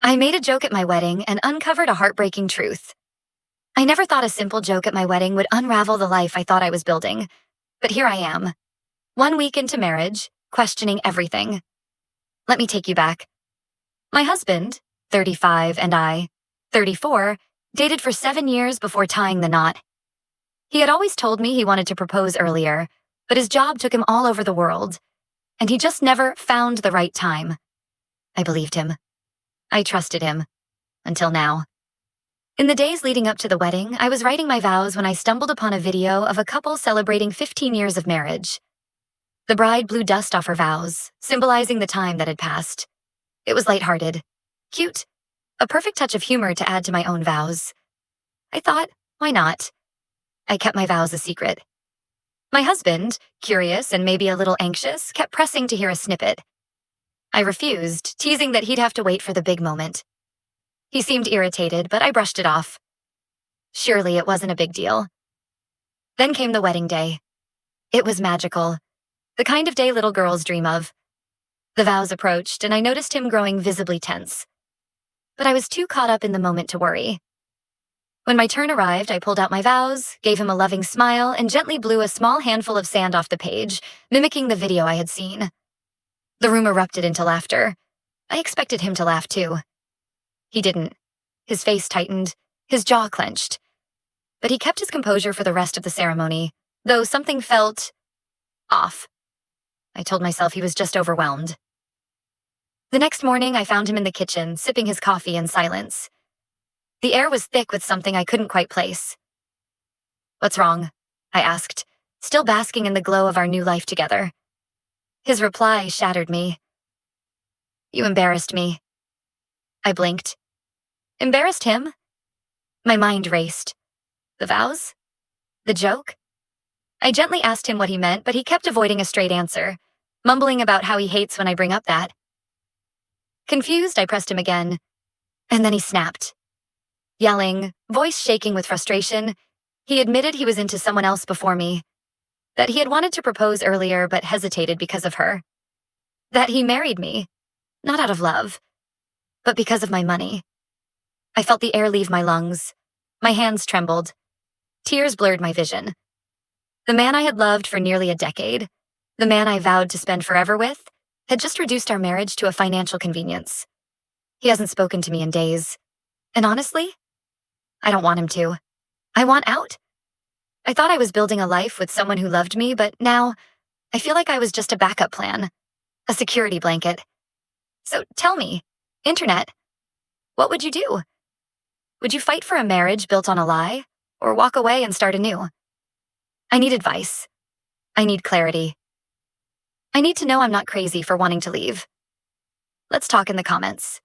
I made a joke at my wedding and uncovered a heartbreaking truth. I never thought a simple joke at my wedding would unravel the life I thought I was building. But here I am, 1 week into marriage, questioning everything. Let me take you back. My husband, 35, and I, 34, dated for 7 years before tying the knot. He had always told me he wanted to propose earlier, but his job took him all over the world, and he just never found the right time. I believed him. I trusted him. Until now. In the days leading up to the wedding, I was writing my vows when I stumbled upon a video of a couple celebrating 15 years of marriage. The bride blew dust off her vows, symbolizing the time that had passed. It was lighthearted, cute, a perfect touch of humor to add to my own vows. I thought, why not? I kept my vows a secret. My husband, curious and maybe a little anxious, kept pressing to hear a snippet. I refused, teasing that he'd have to wait for the big moment. He seemed irritated, but I brushed it off. Surely it wasn't a big deal. Then came the wedding day. It was magical, the kind of day little girls dream of. The vows approached, and I noticed him growing visibly tense. But I was too caught up in the moment to worry. When my turn arrived, I pulled out my vows, gave him a loving smile, and gently blew a small handful of sand off the page, mimicking the video I had seen. The room erupted into laughter. I expected him to laugh too. He didn't. His face tightened, his jaw clenched. But he kept his composure for the rest of the ceremony, though something felt off. I told myself he was just overwhelmed. The next morning, I found him in the kitchen, sipping his coffee in silence. The air was thick with something I couldn't quite place. "What's wrong?" I asked, still basking in the glow of our new life together. His reply shattered me. "You embarrassed me." I blinked. Embarrassed him? My mind raced. The vows? The joke? I gently asked him what he meant, but he kept avoiding a straight answer, mumbling about how he hates when I bring up that. Confused, I pressed him again, and then he snapped. Yelling, voice shaking with frustration, he admitted he was into someone else before me, that he had wanted to propose earlier but hesitated because of her, that he married me, not out of love, but because of my money. I felt the air leave my lungs. My hands trembled. Tears blurred my vision. The man I had loved for nearly a decade, the man I vowed to spend forever with, had just reduced our marriage to a financial convenience. He hasn't spoken to me in days. And honestly, I don't want him to. I want out. I thought I was building a life with someone who loved me, but now I feel like I was just a backup plan, a security blanket. So tell me, Internet, what would you do? Would you fight for a marriage built on a lie, or walk away and start anew? I need advice. I need clarity. I need to know I'm not crazy for wanting to leave. Let's talk in the comments.